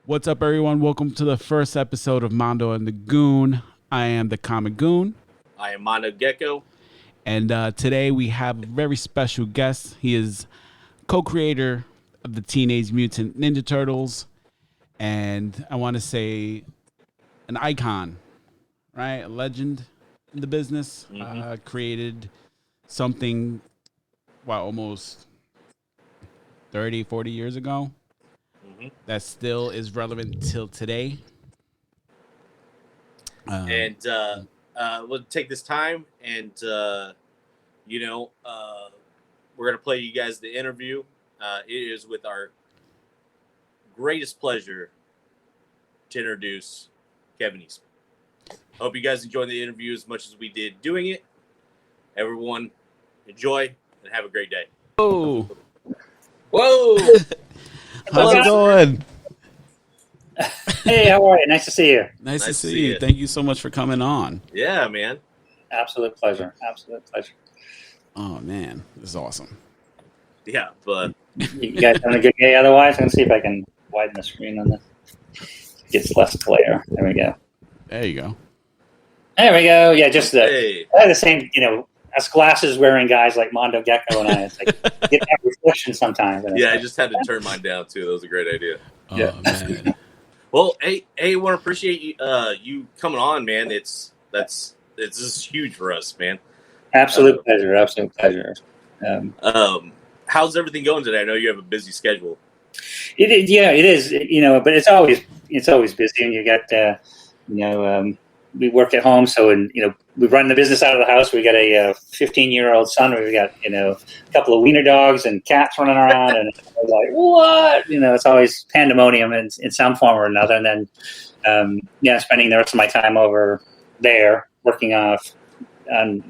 What's up, everyone? Welcome to the first episode of Mondo and the Goon. I am the Comic Goon. I am Mondo Gecko. And today we have a very special guest. He is co-creator of the Teenage Mutant Ninja Turtles. And I want to say an icon, right? A legend in the business. Created something, almost 30, 40 years ago. That still is relevant till today. We'll take this time and, we're going to play you guys the interview. It is with our greatest pleasure to introduce Kevin Eastman. Hope you guys enjoyed the interview as much as we did doing it. Everyone, enjoy and have a great day. Whoa! How's it going? Hey, how are you? Nice to see you. Nice to see you. Thank you so much for coming on. Yeah, man. Absolute pleasure. Oh, man. This is awesome. Yeah, but... You guys having a good day otherwise? I'm going to see if I can widen the screen on this. It gets less glare. There we go. There you go. Yeah, just I have the same, us glasses-wearing guys like Mondo Gecko and I. It's like, get that reflection sometimes. Yeah, I just had to turn mine down, too. That was a great idea. Oh, yeah. Man. Well, I want to appreciate you coming on, man. It's this is huge for us, man. Absolute pleasure. How's everything going today? I know you have a busy schedule. It is. But it's always busy, and you got we work at home, so we run the business out of the house. We got a 15-year-old son. We've got a couple of wiener dogs and cats running around, and it's like what? It's always pandemonium in some form or another. And then spending the rest of my time over there working off.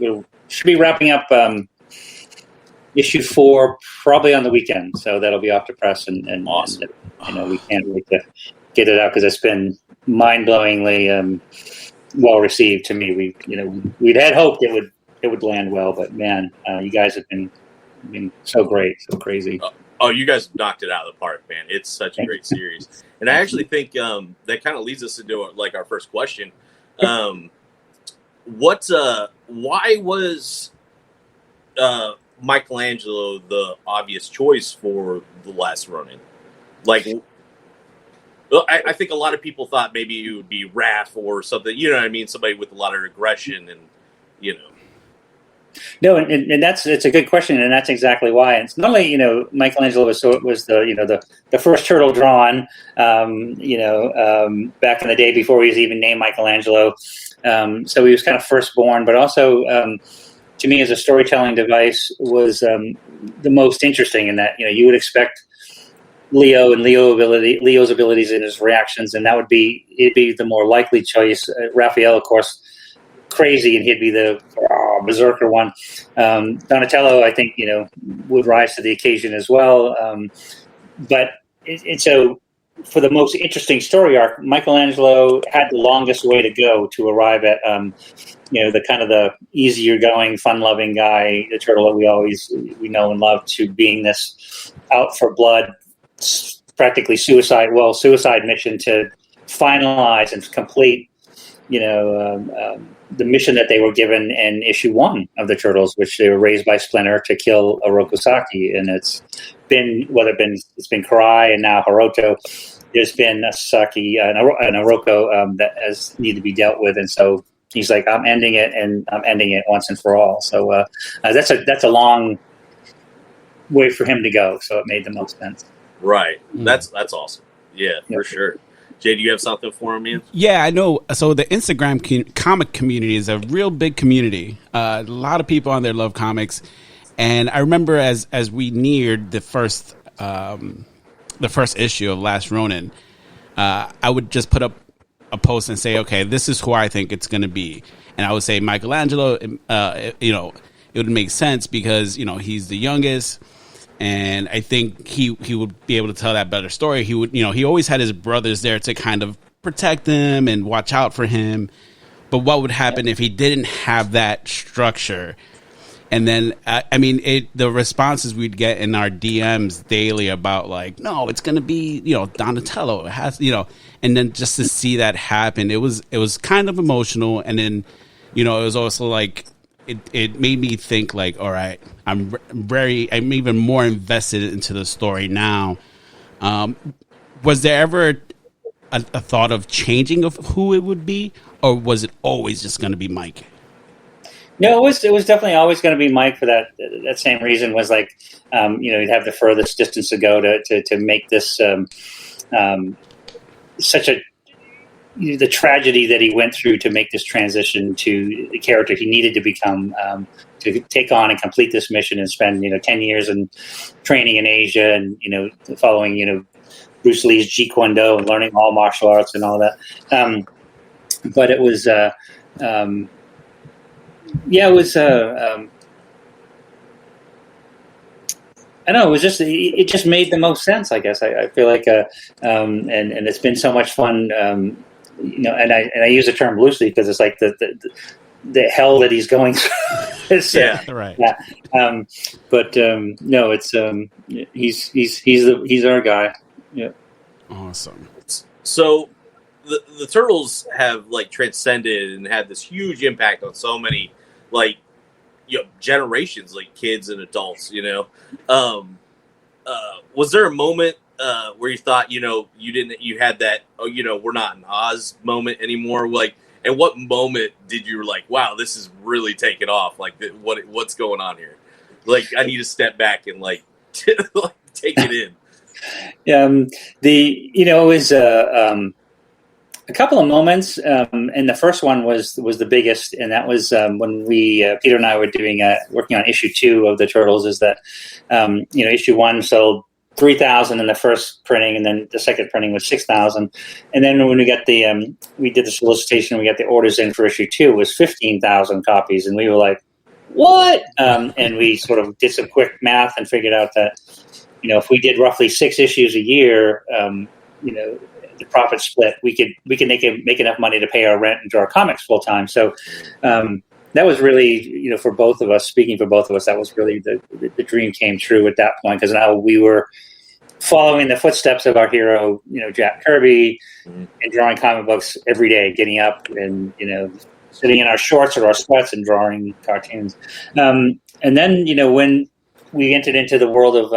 We should be wrapping up issue 4 probably on the weekend, so that'll be off to press and awesome. And, we can't wait to get it out because it's been mind-blowingly well received to me. We'd had hoped it would land well, but man, you guys have been so great, so crazy. Oh, you guys knocked it out of the park, man! It's such a great series, and I actually think that kind of leads us into our first question. Why was Michelangelo the obvious choice for the last Ronin? I think a lot of people thought maybe it would be Raph or something. You know what I mean? Somebody with a lot of aggression and. No, and it's a good question, and that's exactly why. And it's not only Michelangelo was the first turtle drawn, back in the day before he was even named Michelangelo. So he was kind of firstborn, but also to me as a storytelling device was the most interesting in that you would expect Leo and Leo's abilities and his reactions, and it'd be the more likely choice. Raphael, of course, crazy, and he'd be the berserker one. Donatello, I think, would rise to the occasion as well. But so for the most interesting story arc, Michelangelo had the longest way to go to arrive at, the kind of the easier going, fun-loving guy, the turtle that we know and love, to being this out for blood, practically suicide mission to finalize and complete, the mission that they were given in issue 1 of the Turtles, which they were raised by Splinter to kill Oroku Saki. And it's been Karai and now Hiroto. There's been a Saki and Oroku that has need to be dealt with, and so he's like, I'm ending it, and I'm ending it once and for all. So that's a long way for him to go. So it made the most sense. Right. That's awesome. Yeah, for sure. Jay, do you have something for him, man? Yeah, I know. So the Instagram comic community is a real big community. A lot of people on there love comics. And I remember as we neared the first issue of Last Ronin, I would just put up a post and say, okay, this is who I think it's going to be. And I would say Michelangelo, it would make sense because, he's the youngest. And I think he would be able to tell that better story. He would, he always had his brothers there to kind of protect him and watch out for him. But what would happen if he didn't have that structure? And then, I mean, the responses we'd get in our DMs daily about like, no, it's going to be, Donatello. It has, and then just to see that happen, it was kind of emotional. And then, it was also like, it made me think like, all right, I'm even more invested into the story now. Was there ever a thought of changing of who it would be, or was it always just going to be Mike? No, it was definitely always going to be Mike for that same reason. Was like, he'd have the furthest distance to go to make this such the tragedy that he went through to make this transition to the character he needed to become, to take on and complete this mission and spend 10 years in training in Asia and following Bruce Lee's Jeet Kune Do and learning all martial arts and all that. But it was. Yeah, it was. I don't know. It was just. It just made the most sense. I guess. I feel like, and it's been so much fun. And I use the term loosely because it's like the hell that he's going through. Right. Yeah. But no, it's he's our guy. Yeah. Awesome. So the Turtles have like transcended and had this huge impact on so many generations, like kids and adults. Was there a moment where you thought you had that we're not in Oz moment anymore? Like, and what moment did you like, wow, this is really taking off? Like, what's going on here? Like, I need to step back and like take it in. It was a couple of moments, and the first one was the biggest, and that was when we Peter and I were working on issue 2 of the Turtles. Is that issue 1 sold 3,000 in the first printing, and then the second printing was 6,000, and then when we got we did the solicitation, we got the orders in for issue 2, it was 15,000 copies, and we were like, what? And we sort of did some quick math and figured out that if we did roughly 6 issues a year, the profit split, we could make enough money to pay our rent and draw comics full time. So that was really, for both of us, speaking for both of us, that was really the dream came true at that point, because now we were following the footsteps of our hero, Jack Kirby, and drawing comic books every day, getting up and sitting in our shorts or our sweats and drawing cartoons. And then when we entered into the world of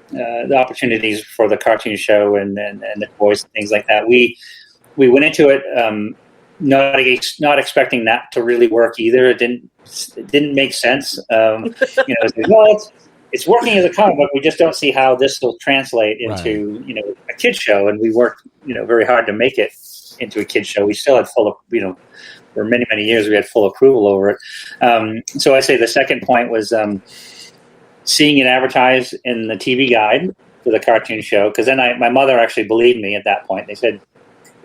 the opportunities for the cartoon show and the toys and things like that, we went into it not expecting that to really work either. It didn't make sense. It's working as a comic book. We just don't see how this will translate into a kid show. And we worked very hard to make it into a kid show. We still had for many years we had full approval over it. So I say the second point was seeing it advertised in the TV guide for the cartoon show, because then my mother actually believed me at that point.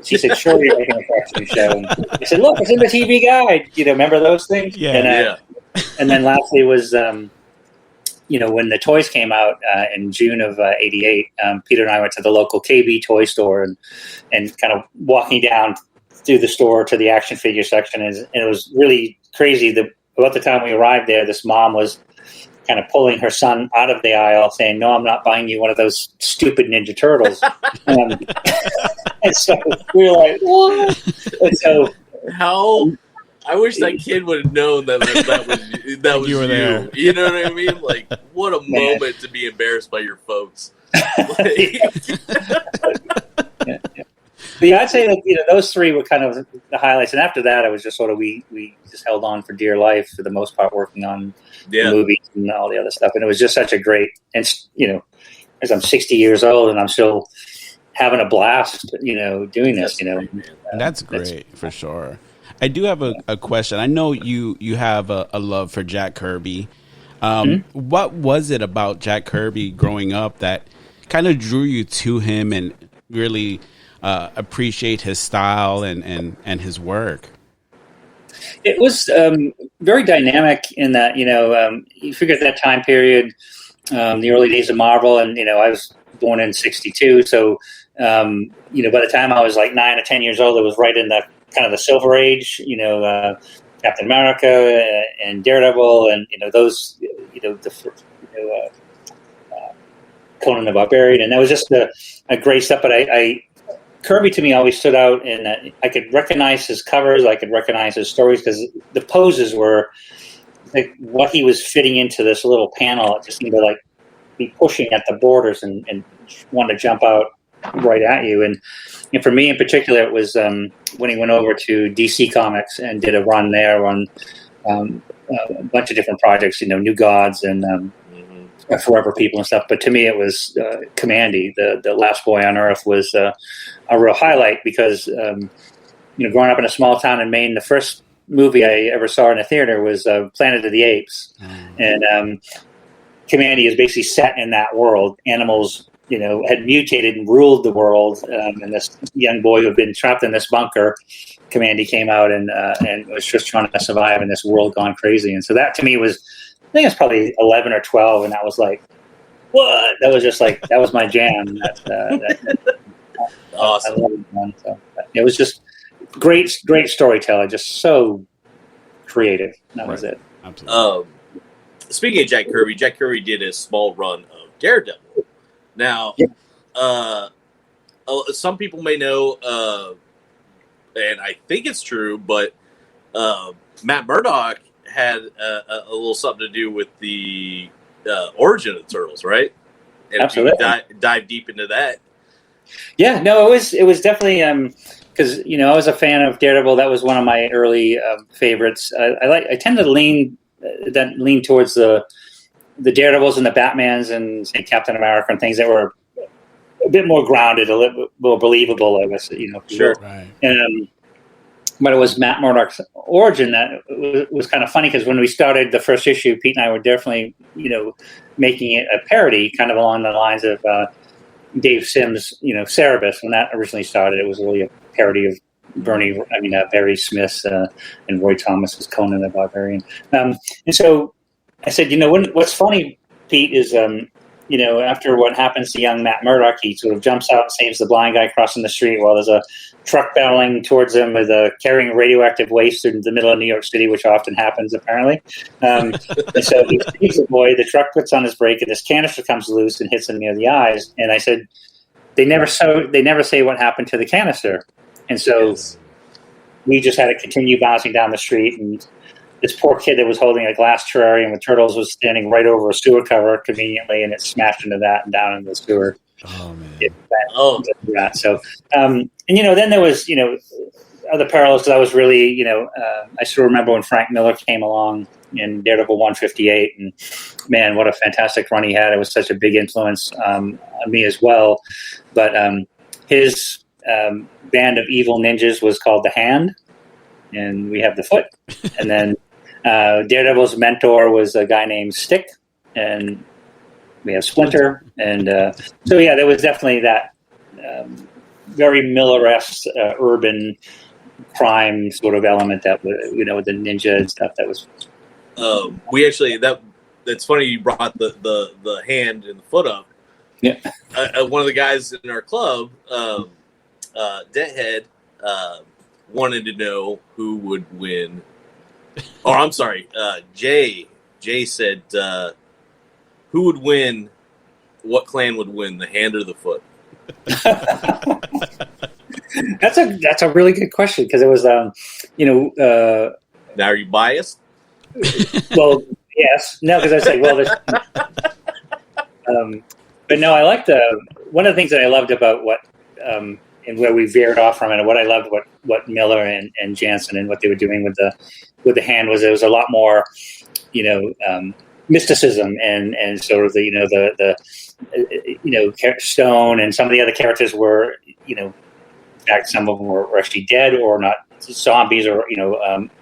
She said, sure, you're making a cartoon show. And I said, look, it's in the TV guide. Remember those things? Yeah. And then lastly was, when the toys came out in June of '88, Peter and I went to the local KB toy store and kind of walking down through the store to the action figure section. And it was really crazy. About the time we arrived there, this mom was kind of pulling her son out of the aisle saying, no, I'm not buying you one of those stupid Ninja Turtles. And so we were like, what? And so I wish that kid would have known that was you. There. You know what I mean? Like, what a moment to be embarrassed by your folks. Yeah, I'd say that those 3 were kind of the highlights, and after that, it was just sort of we just held on for dear life for the most part, working on the movies and all the other stuff, and it was just such a great. And as I'm 60 years old and I'm still having a blast, doing this. That's great for sure. I do have a question. I know you have a love for Jack Kirby. What was it about Jack Kirby growing up that kind of drew you to him and really appreciate his style and his work? It was very dynamic in that, you figure at that time period, the early days of Marvel, and, I was born in '62. So, by the time I was like 9 or 10 years old, it was right in the kind of the Silver Age, Captain America and Daredevil, and those, Conan the Barbarian, and that was just a great stuff. But I Kirby to me always stood out, and I could recognize his covers, I could recognize his stories, because the poses were like what he was fitting into this little panel. It just seemed to like be pushing at the borders and want to jump out right at you. And for me in particular, it was when he went over to DC Comics and did a run there on a bunch of different projects, New Gods and Forever People and stuff. But to me, it was Commandy, the Last Boy on Earth, was a real highlight, because growing up in a small town in Maine, the first movie I ever saw in a theater was Planet of the Apes, and Commandy is basically set in that world. Animals, had mutated and ruled the world, and this young boy who had been trapped in this bunker, Commandy, came out and was just trying to survive in this world gone crazy. And so that to me was, I think it's probably 11 or 12, and that was like, what? That was just like, that was my jam. Awesome. I love it, man. So it was just great storyteller, just so creative. That was it. Absolutely. Speaking of Jack Kirby did a small run of Daredevil. Now, some people may know, and I think it's true, but Matt Murdock had a little something to do with the origin of the Turtles, right? And absolutely. Dive deep into that. Yeah, no, it was definitely because I was a fan of Daredevil. That was one of my early favorites. I tend to lean towards the Daredevils and the Batmans and say Captain America and things that were a bit more grounded, a little bit more believable, I guess. Sure. Right. And but it was Matt Murdock's origin that was kind of funny, because when we started the first issue, Pete and I were definitely making it a parody, kind of along the lines of Dave Sims, Cerebus. When that originally started, it was really a parody of Barry Smith's and Roy Thomas's Conan the Barbarian. And so I said, what's funny, Pete, is after what happens to young Matt Murdock, he sort of jumps out and saves the blind guy crossing the street while there's a truck barreling towards him with carrying radioactive waste in the middle of New York City, which often happens apparently. And so he saves the boy. The truck puts on his brake, and this canister comes loose and hits him near the eyes. And I said, they never say what happened to the canister. And so we just had to continue bouncing down the street, and this poor kid that was holding a glass terrarium with turtles was standing right over a sewer cover conveniently, and it smashed into that and down into the sewer. Oh, man. So, and then there was, other parallels, because I was really, I still remember when Frank Miller came along in Daredevil 158, and man, what a fantastic run he had. It was such a big influence on me as well. But his band of evil ninjas was called the Hand, and we have the Foot. And then Daredevil's mentor was a guy named Stick, and we have Splinter. And so, yeah, there was definitely that very Miller-esque urban crime sort of element that, with the ninja and stuff. That was. We actually, that's funny you brought the Hand and the Foot up. Yeah. One of the guys in our club, Deadhead, wanted to know who would win. Oh, I'm sorry. Jay said, who would win? What clan would win, the Hand or the Foot? That's a really good question, because it was now, are you biased? Well, yes, no, because I said, well, but no, I liked one of the things that I loved about what and where we veered off from it, and what I loved what Miller and Jansen and what they were doing with the Hand was, it was a lot more mysticism and sort of the Stone and some of the other characters were in fact some of them were actually dead or not zombies or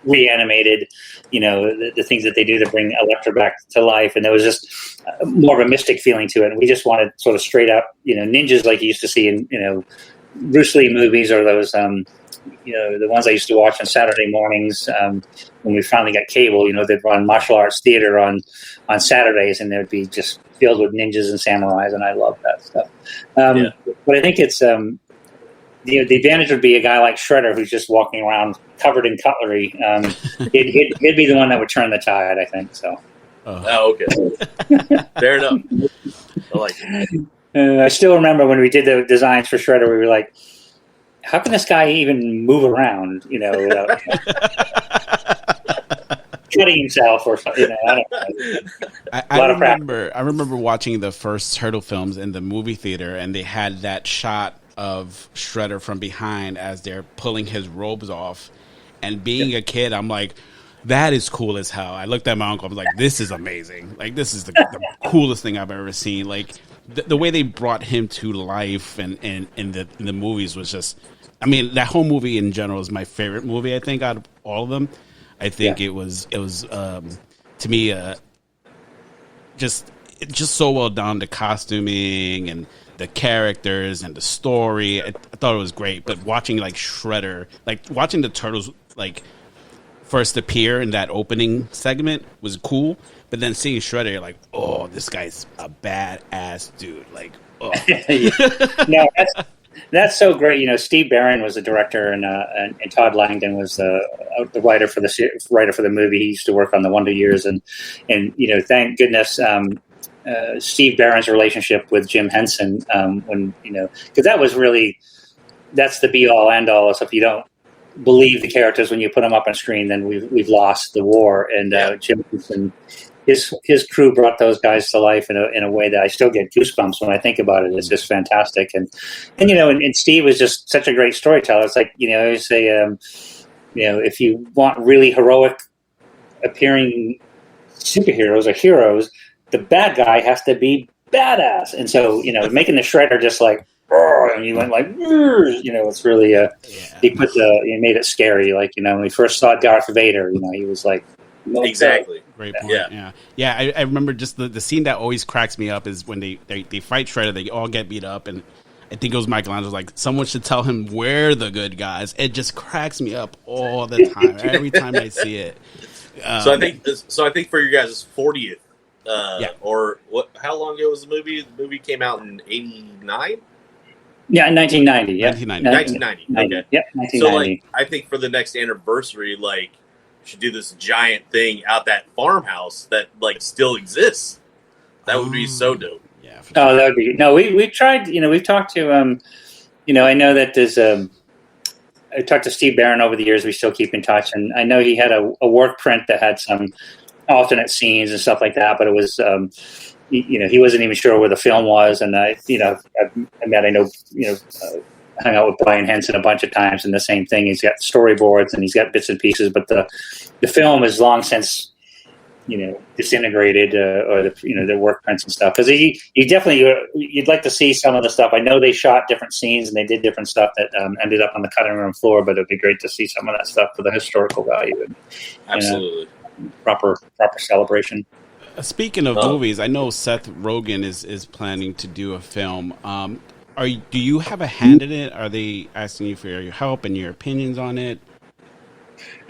reanimated, the things that they do to bring Elektra back to life, and there was just more of a mystic feeling to it. And we just wanted sort of straight up ninjas like you used to see in Bruce Lee movies, or those the ones I used to watch on Saturday mornings when we finally got cable. They'd run martial arts theater on Saturdays, and they'd be just filled with ninjas and samurais, and I love that stuff. But I think it's the advantage would be a guy like Shredder who's just walking around covered in cutlery. He'd be the one that would turn the tide, I think. So. Oh, okay. Fair enough. I like it. I still remember when we did the designs for Shredder, we were like, how can this guy even move around, without cutting himself or something? I don't know. I remember watching the first Turtle films in the movie theater, and they had that shot of Shredder from behind as they're pulling his robes off. And being a kid, I'm like, that is cool as hell. I looked at my uncle. I was like, this is amazing. Like, this is the coolest thing I've ever seen. Like, the way they brought him to life and in the movies was just, I mean, that whole movie in general is my favorite movie, I think, out of all of them. I think it was to me, just so well done. The costuming and the characters and the story. I thought it was great. But watching like Shredder, like watching the Turtles, like first appear in that opening segment was cool. But then seeing Shredder, you're like, oh, this guy's a badass dude. Like, oh. No, that's so great. Steve Barron was the director, and Todd Langdon was the writer for the movie. He used to work on the Wonder Years, and thank goodness Steve Barron's relationship with Jim Henson, when because that's the be all end all. So if you don't believe the characters when you put them up on screen, then we've lost the war. And Jim Henson, his crew brought those guys to life in a way that I still get goosebumps when I think about it. It's just fantastic. And Steve was just such a great storyteller. It's like, I say, if you want really heroic appearing superheroes or heroes, the bad guy has to be badass. And so, making the Shredder just like, and you went like, it's really, he made it scary. Like, when we first saw Darth Vader, he was like, exactly. Great point. Yeah. I remember just the scene that always cracks me up is when they fight Shredder, they all get beat up, and I think it was Michelangelo's like, someone should tell him we're the good guys. It just cracks me up all the time, every time I see it. So I think for your guys' 40th, or what? How long ago was the movie? The movie came out in '89. Yeah, in 1990. Yeah, 1990. Okay. Yep, 1990. So, like, I think for the next anniversary, like, should do this giant thing out that farmhouse that like still exists. That would be so dope. Yeah. Sure. Oh, that would be we've tried. We've talked to. I know that there's I talked to Steve Barron over the years. We still keep in touch, and I know he had a work print that had some alternate scenes and stuff like that. But it was, he wasn't even sure where the film was, and I hung out with Brian Henson a bunch of times, and the same thing. He's got storyboards and he's got bits and pieces, but the film is long since disintegrated, or the work prints and stuff. Because you definitely you'd like to see some of the stuff. I know they shot different scenes and they did different stuff that ended up on the cutting room floor, but it'd be great to see some of that stuff for the historical value. And, absolutely, proper celebration. Speaking of movies, I know Seth Rogen is planning to do a film. Do you have a hand in it? Are they asking you for your help and your opinions on it?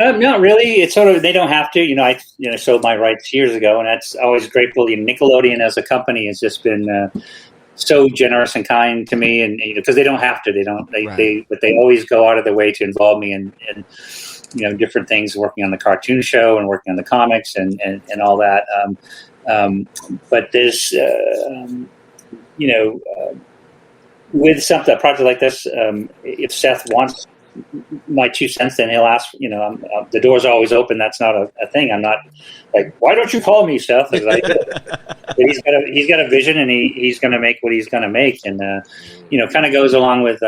Not really. It's sort of, they don't have to. I sold my rights years ago, and that's always grateful. Nickelodeon as a company has just been so generous and kind to me, and because they don't have to, but they always go out of their way to involve me in different things, working on the cartoon show and working on the comics and all that. But there's with a project like this, if Seth wants my 2 cents, then he'll ask. The door's always open. That's not a thing. I'm not like, why don't you call me, Seth? But he's got a vision, and he's going to make what he's going to make, and kind of goes along with.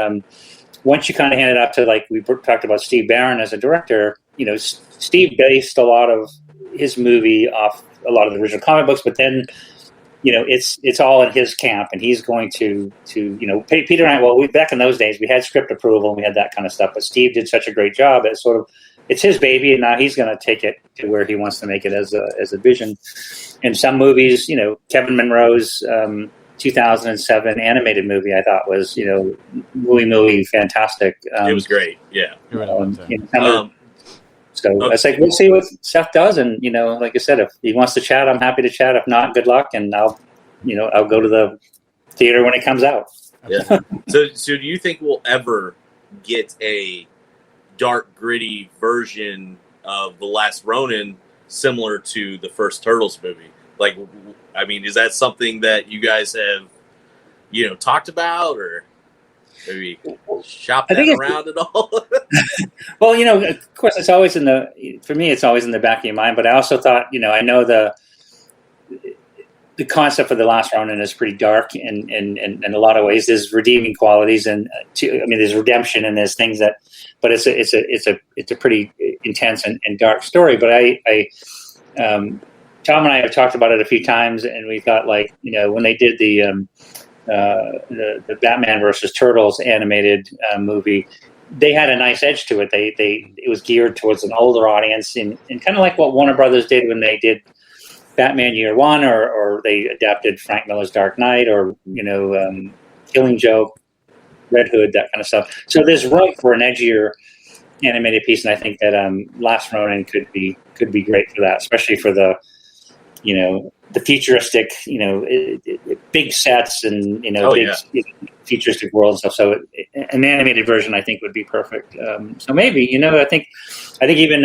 Once you kind of hand it up to, like we talked about Steve Barron as a director, Steve based a lot of his movie off a lot of the original comic books, but then it's all in his camp, and he's going to Peter and I. Well, back in those days, we had script approval and we had that kind of stuff. But Steve did such a great job. It's his baby, and now he's going to take it to where he wants to make it as a vision. In some movies, Kevin Monroe's 2007 animated movie, I thought was really fantastic. It was great. Yeah. So it's like, we'll see what Seth does, and like I said, if he wants to chat, I'm happy to chat. If not, good luck, and I'll go to the theater when it comes out. Yeah. So do you think we'll ever get a dark, gritty version of The Last Ronin similar to the first Turtles movie? Like, I mean, is that something that you guys have, talked about, or maybe shop I that think around at all? well, of course, it's always for me, it's always in the back of your mind. But I also thought, I know the concept of The Last Ronin is pretty dark in a lot of ways. There's redeeming qualities, and there's redemption, and there's things but it's a pretty intense and dark story. But Tom and I have talked about it a few times, and we thought, like, when they did the Batman versus Turtles animated movie, they had a nice edge to it. It was geared towards an older audience, and kind of like what Warner Brothers did when they did Batman Year One, or they adapted Frank Miller's Dark Knight, or Killing Joke, Red Hood, that kind of stuff. So there's room for an edgier animated piece, and I think that Last Ronin could be great for that, especially for the futuristic, big sets and futuristic world and stuff. So an animated version, I think, would be perfect. So maybe, I think even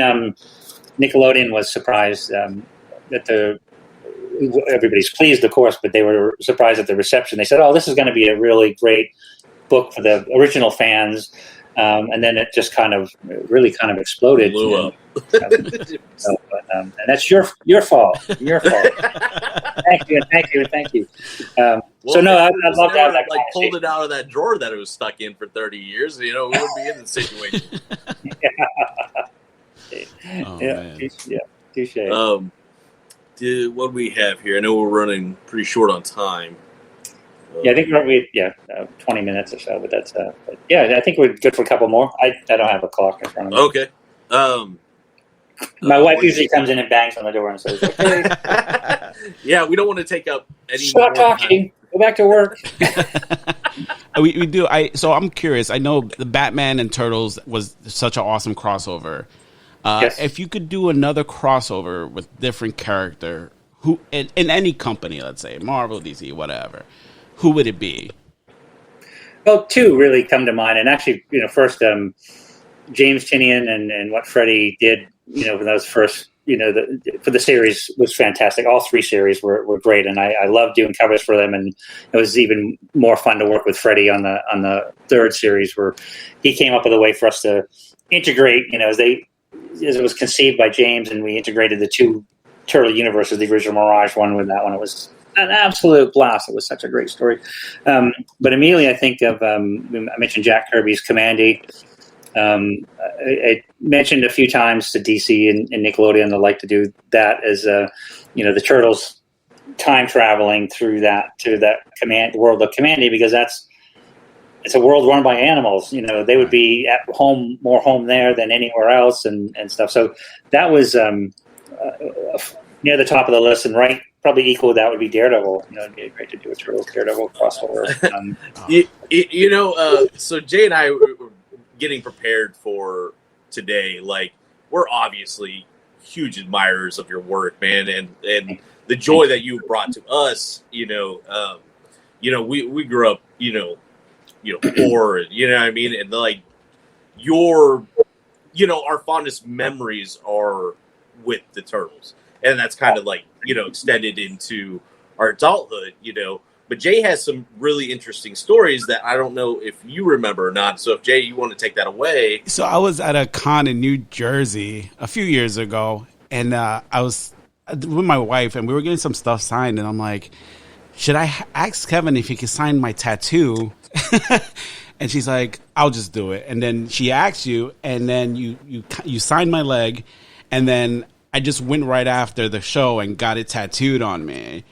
Nickelodeon was surprised that everybody's pleased, of course, but they were surprised at the reception. They said, "Oh, this is going to be a really great book for the original fans," and then it just really exploded. Blew up. And that's your fault. Your fault. Thank you. So no, I'd love to have that. Like, pulled it out of that drawer that it was stuck in for 30 years. We wouldn't be in the situation. Touche. What do we have here? I know we're running pretty short on time. I think we're 20 minutes or so, but that's I think we're good for a couple more. I don't have a clock in front of me. Okay. My wife usually comes in and bangs on the door and says, "Okay." Yeah, we don't want to take up any Stop talking. Go back to work. we do. So I'm curious. I know the Batman and Turtles was such an awesome crossover. Yes. If you could do another crossover with different character, who in any company, let's say Marvel, DC, whatever, who would it be? Well, two really come to mind, and actually, first, James Tinian and what Freddie did, for those first, for the series was fantastic. All three series were great, and I loved doing covers for them, and it was even more fun to work with Freddie on the third series, where he came up with a way for us to integrate, as it was conceived by James, and we integrated the two Turtle universes, the original Mirage one with that one. It was an absolute blast. It was such a great story. But immediately I think of, I mentioned Jack Kirby's Commandy. I mentioned a few times to DC and Nickelodeon they'd like to do that as, the Turtles time traveling through that to that world of Commandy, because it's a world run by animals. They would be at home, more home there than anywhere else, and stuff. So that was near the top of the list, and probably equal that would be Daredevil. It'd be great to do a Turtles Daredevil crossover. So Jay and I were getting prepared for today. Like, we're obviously huge admirers of your work, man, and the joy that you brought to us. We grew up, poor, what I mean, and like our fondest memories are with the Turtles, and that's kind of like extended into our adulthood, But Jay has some really interesting stories that I don't know if you remember or not. So if Jay, you want to take that away. So I was at a con in New Jersey a few years ago, and I was with my wife, and we were getting some stuff signed, and I'm like, should I ask Kevin if he could sign my tattoo? And she's like, I'll just do it. And then she asks you, and then you signed my leg, and then I just went right after the show and got it tattooed on me.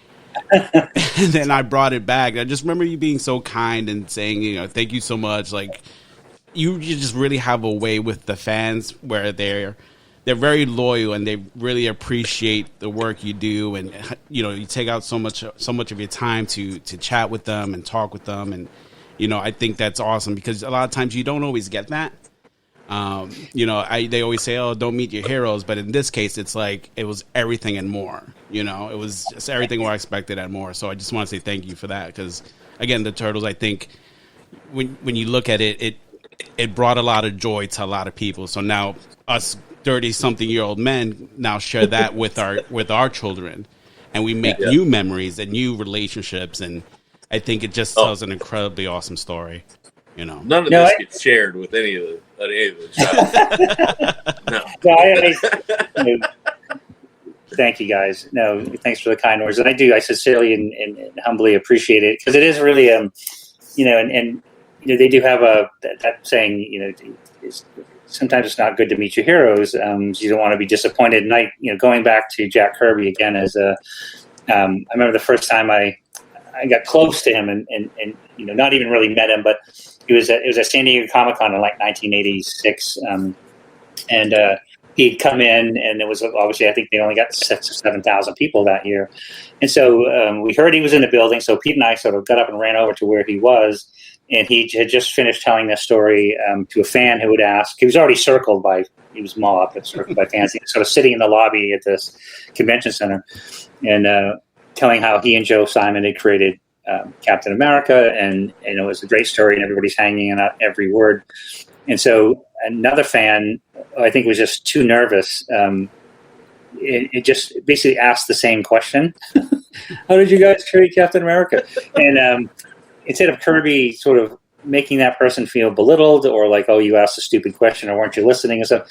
And then I brought it back. I just remember you being so kind and saying, thank you so much. Like, you just really have a way with the fans where they're very loyal and they really appreciate the work you do. And, you take out so much of your time to chat with them and talk with them. And, I think that's awesome because a lot of times you don't always get that. They always say, "Oh, don't meet your heroes," but in this case, it's like it was everything and more. It was just everything what I expected and more. So I just want to say thank you for that because, again, the Turtles. I think when you look at it, it brought a lot of joy to a lot of people. So now us 30-something-year-old men now share that with our children, and we make new memories and new relationships. And I think it just tells an incredibly awesome story. You know, none of this gets shared with any of the No. Thank you guys. No, thanks for the kind words, and I sincerely and humbly appreciate it, because it is really, and they do have that saying, sometimes it's not good to meet your heroes. You don't want to be disappointed. And going back to Jack Kirby again, I remember the first time I got close to him and not even really met him, but it was at San Diego Comic-Con in like 1986, and he'd come in, and it was obviously, I think they only got 6,000 or 7,000 people that year, and so we heard he was in the building. So Pete and I sort of got up and ran over to where he was, and he had just finished telling this story to a fan who had asked. He was already circled by circled by fans. He was sort of sitting in the lobby at this convention center, and telling how he and Joe Simon had created Captain America, and it was a great story, and everybody's hanging on every word. And so another fan, I think, was just too nervous. It just basically asked the same question: "How did you guys create Captain America?" And instead of Kirby sort of making that person feel belittled, or like, "Oh, you asked a stupid question," or "Weren't you listening?" and stuff,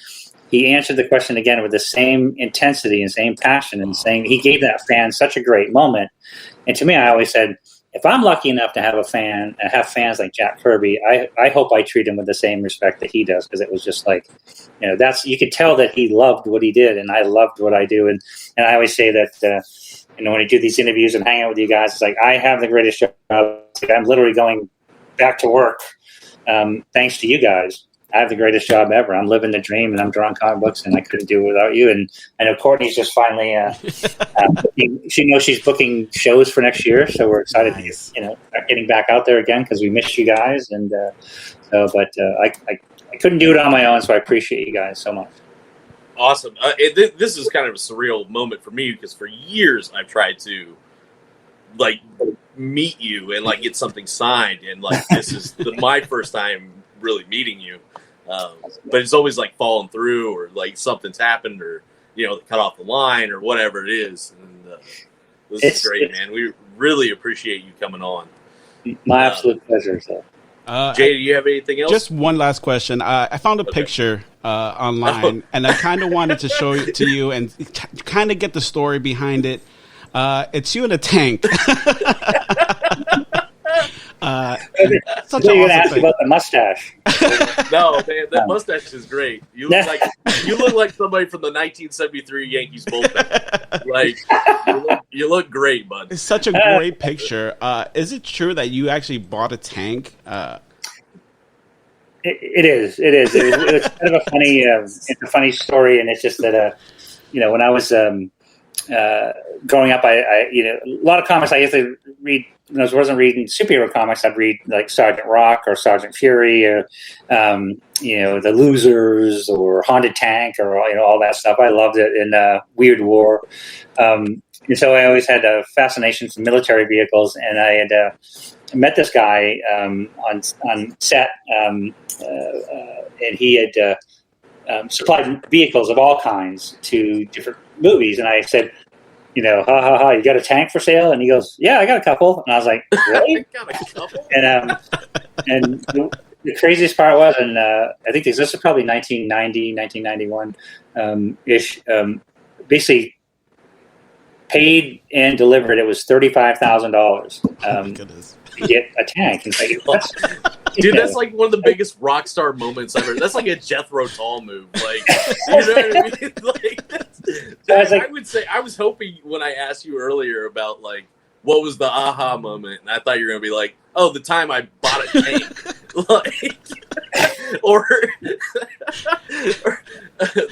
he answered the question again with the same intensity and same passion, and saying he gave that fan such a great moment. And to me, I always said, if I'm lucky enough to have have fans like Jack Kirby, I hope I treat him with the same respect that he does, because it was just like, you could tell that he loved what he did, and I loved what I do. And I always say that, when I do these interviews and hang out with you guys, it's like, I have the greatest job. I'm literally going back to work thanks to you guys. I have the greatest job ever. I'm living the dream, and I'm drawing comic books, and I couldn't do it without you. And I know Courtney's just finally, she knows she's booking shows for next year, so we're excited to start getting back out there again, because we missed you guys. And I couldn't do it on my own, so I appreciate you guys so much. Awesome. This is kind of a surreal moment for me, because for years I've tried to meet you and get something signed, and this is my first time really meeting you. But it's always falling through, or something's happened, or they cut off the line, or whatever it is. And this is great, man. We really appreciate you coming on. My absolute pleasure. So, Jay, do you have anything else? Just one last question. I found a picture online, and I kind of wanted to show it to you and kind of get the story behind it. It's you in a tank. Such you're going to ask about the mustache. No, man, that mustache is great. You look like somebody from the 1973 Yankees bullpen. You look great, bud. It's such a great picture. Is it true that you actually bought a tank? It is. It's kind of a funny. It's a funny story, and it's just that when I was growing up, I a lot of comics I used to read. When I wasn't reading superhero comics, I'd read Sergeant Rock or Sergeant Fury, or The Losers, or Haunted Tank, or all that stuff. I loved it. In Weird War, and so I always had a fascination for military vehicles. And I had met this guy on set, and he had supplied vehicles of all kinds to different movies. And I said, you got a tank for sale? And he goes, yeah, I got a couple. And I was like, really? I got a couple? And the craziest part was, and I think this is probably 1990, 1991 ish. Basically, paid and delivered, it was $35,000 to get a tank. And dude, that's one of the biggest rock star moments ever. That's like a Jethro Tull move. You know what I mean? I would say, I was hoping when I asked you earlier about what was the aha moment, and I thought you were gonna be like, oh, the time I bought a tank. Or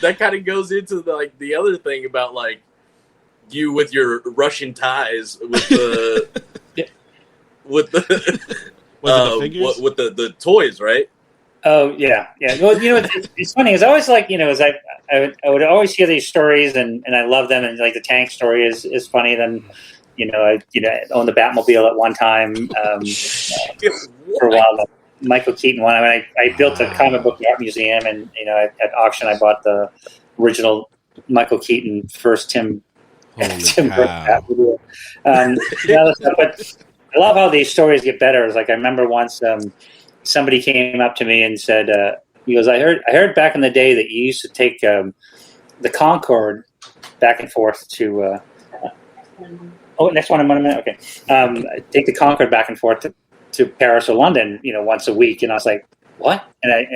that kind of goes into the other thing about you with your Russian ties with the with the toys, right? Oh yeah. Well, it's funny. It's always I would always hear these stories, and I love them. And the tank story is funny. Then I owned the Batmobile at one time for a while. Michael Keaton one. I mean, I built a comic book art museum, and at auction I bought the original Michael Keaton first Tim Burton cow. video. But I love how these stories get better. It's like I remember once somebody came up to me and said, he goes, I heard back in the day that you used to take the Concorde back and forth to next one in a minute. Okay. Take the Concorde back and forth to Paris or London, once a week. And I was like, what? And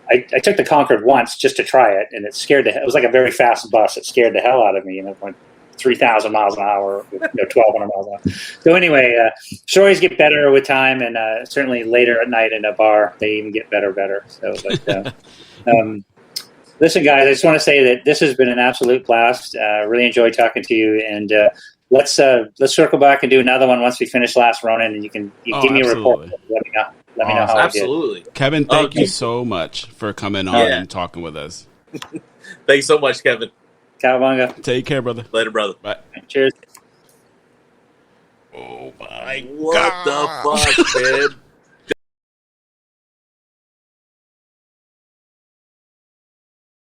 I took the Concorde once just to try it, and it was like a very fast bus. It scared the hell out of me, going 3,000 miles an hour, 1,200 miles an hour. So anyway, stories get better with time, and certainly later at night in a bar, they even get better. So, but listen, guys, I just want to say that this has been an absolute blast. Really enjoyed talking to you, and let's circle back and do another one once we finish Last Ronin, and you give me a report. Let me know. Let me know how absolutely. I did. Kevin, thank you so much for coming on and talking with us. Thanks so much, Kevin. Cowabunga. Take care, brother. Later, brother. Bye. Cheers. Oh my What the fuck, man?